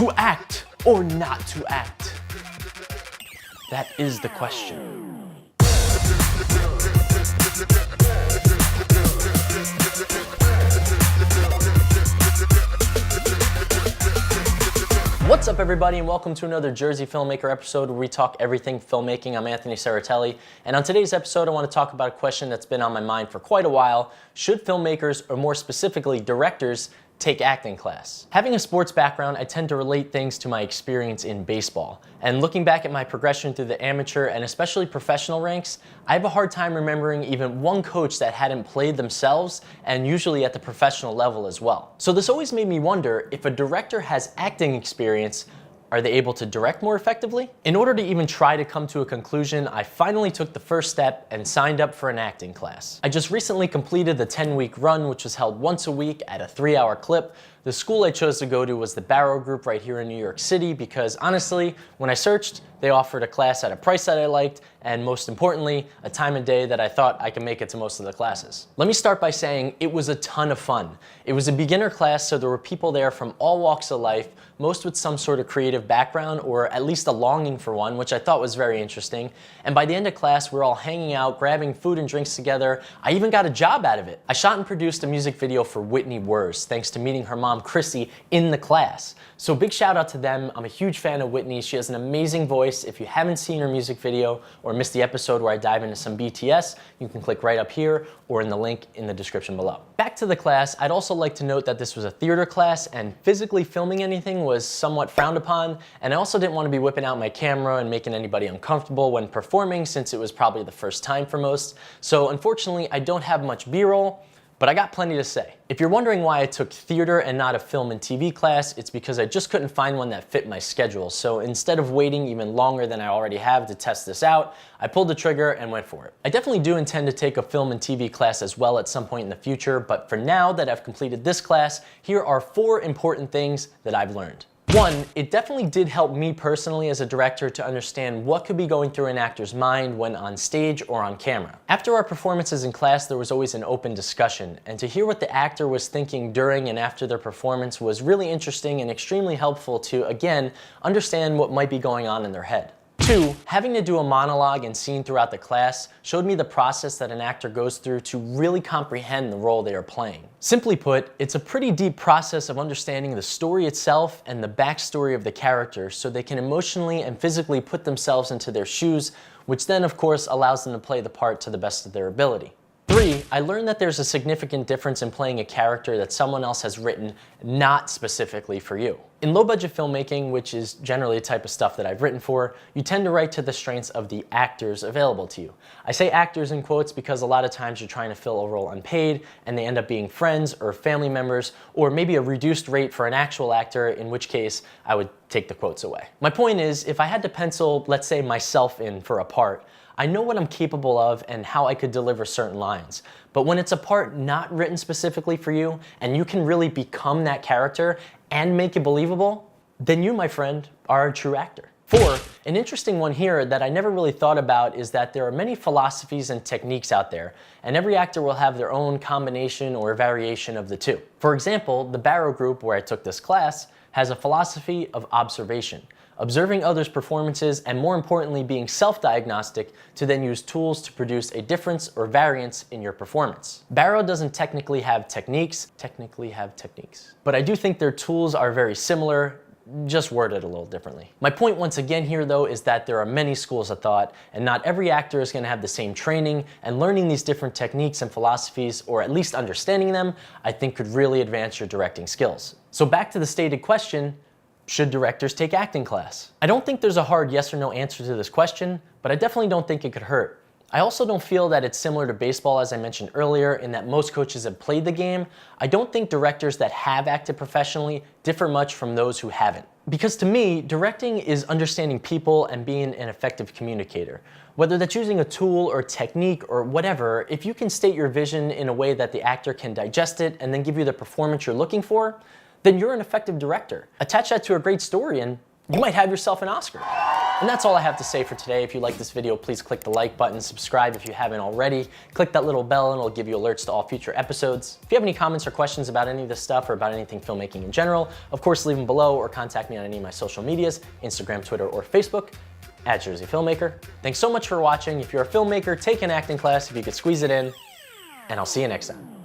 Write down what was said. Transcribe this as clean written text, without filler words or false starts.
To act or not to act? That is the question. What's up everybody and welcome to another Jersey Filmmaker episode where we talk everything filmmaking. I'm Anthony Saratelli, and on today's episode I want to talk about a question that's been on my mind for quite a while. Should filmmakers, or more specifically directors, take acting class? Having a sports background, I tend to relate things to my experience in baseball. And looking back at my progression through the amateur and especially professional ranks, I have a hard time remembering even one coach that hadn't played themselves, and usually at the professional level as well. So this always made me wonder, if a director has acting experience, are they able to direct more effectively? In order to even try to come to a conclusion, I finally took the first step and signed up for an acting class. I just recently completed the 10-week run, which was held once a week at a 3-hour clip. The school I chose to go to was the Barrow Group right here in New York City because honestly, when I searched, they offered a class at a price that I liked, and most importantly, a time of day that I thought I could make it to most of the classes. Let me start by saying it was a ton of fun. It was a beginner class, so there were people there from all walks of life, most with some sort of creative background or at least a longing for one, which I thought was very interesting. And by the end of class, we're all hanging out, grabbing food and drinks together. I even got a job out of it. I shot and produced a music video for Whitney Wurst, thanks to meeting her mom, Chrissy, in the class. So big shout out to them. I'm a huge fan of Whitney. She has an amazing voice. If you haven't seen her music video or missed the episode where I dive into some BTS, you can click right up here or in the link in the description below. Back to the class, I'd also like to note that this was a theater class and physically filming anything was somewhat frowned upon, and I also didn't want to be whipping out my camera and making anybody uncomfortable when performing since it was probably the first time for most. So unfortunately, I don't have much B-roll, but I got plenty to say. If you're wondering why I took theater and not a film and TV class, it's because I just couldn't find one that fit my schedule. So instead of waiting even longer than I already have to test this out, I pulled the trigger and went for it. I definitely do intend to take a film and TV class as well at some point in the future, but for now that I've completed this class, here are 4 important things that I've learned. 1, it definitely did help me personally as a director to understand what could be going through an actor's mind when on stage or on camera. After our performances in class, there was always an open discussion, and to hear what the actor was thinking during and after their performance was really interesting and extremely helpful to, again, understand what might be going on in their head. 2, having to do a monologue and scene throughout the class showed me the process that an actor goes through to really comprehend the role they are playing. Simply put, it's a pretty deep process of understanding the story itself and the backstory of the character so they can emotionally and physically put themselves into their shoes, which then of course allows them to play the part to the best of their ability. 3, I learned that there's a significant difference in playing a character that someone else has written not specifically for you. In low-budget filmmaking, which is generally the type of stuff that I've written for, you tend to write to the strengths of the actors available to you. I say actors in quotes because a lot of times you're trying to fill a role unpaid and they end up being friends or family members, or maybe a reduced rate for an actual actor, in which case I would take the quotes away. My point is, if I had to pencil, let's say, myself in for a part, I know what I'm capable of and how I could deliver certain lines. But when it's a part not written specifically for you, and you can really become that character and make it believable, then you, my friend, are a true actor. 4, an interesting one here that I never really thought about is that there are many philosophies and techniques out there, and every actor will have their own combination or variation of the two. For example, the Barrow Group, where I took this class, has a philosophy of observation, observing others' performances, and more importantly, being self-diagnostic to then use tools to produce a difference or variance in your performance. Barrow doesn't technically have techniques, but I do think their tools are very similar, just worded a little differently. My point once again here though is that there are many schools of thought, and not every actor is going to have the same training, and learning these different techniques and philosophies, or at least understanding them, I think could really advance your directing skills. So back to the stated question, should directors take acting class? I don't think there's a hard yes or no answer to this question, but I definitely don't think it could hurt. I also don't feel that it's similar to baseball, as I mentioned earlier, in that most coaches have played the game. I don't think directors that have acted professionally differ much from those who haven't. Because to me, directing is understanding people and being an effective communicator. Whether that's using a tool or technique or whatever, if you can state your vision in a way that the actor can digest it and then give you the performance you're looking for, then you're an effective director. Attach that to a great story and you might have yourself an Oscar. And that's all I have to say for today. If you like this video, please click the like button, subscribe if you haven't already, click that little bell and it'll give you alerts to all future episodes. If you have any comments or questions about any of this stuff or about anything filmmaking in general, of course leave them below or contact me on any of my social medias, Instagram, Twitter, or Facebook, @Jersey Filmmaker. Thanks so much for watching. If you're a filmmaker, take an acting class if you could squeeze it in, and I'll see you next time.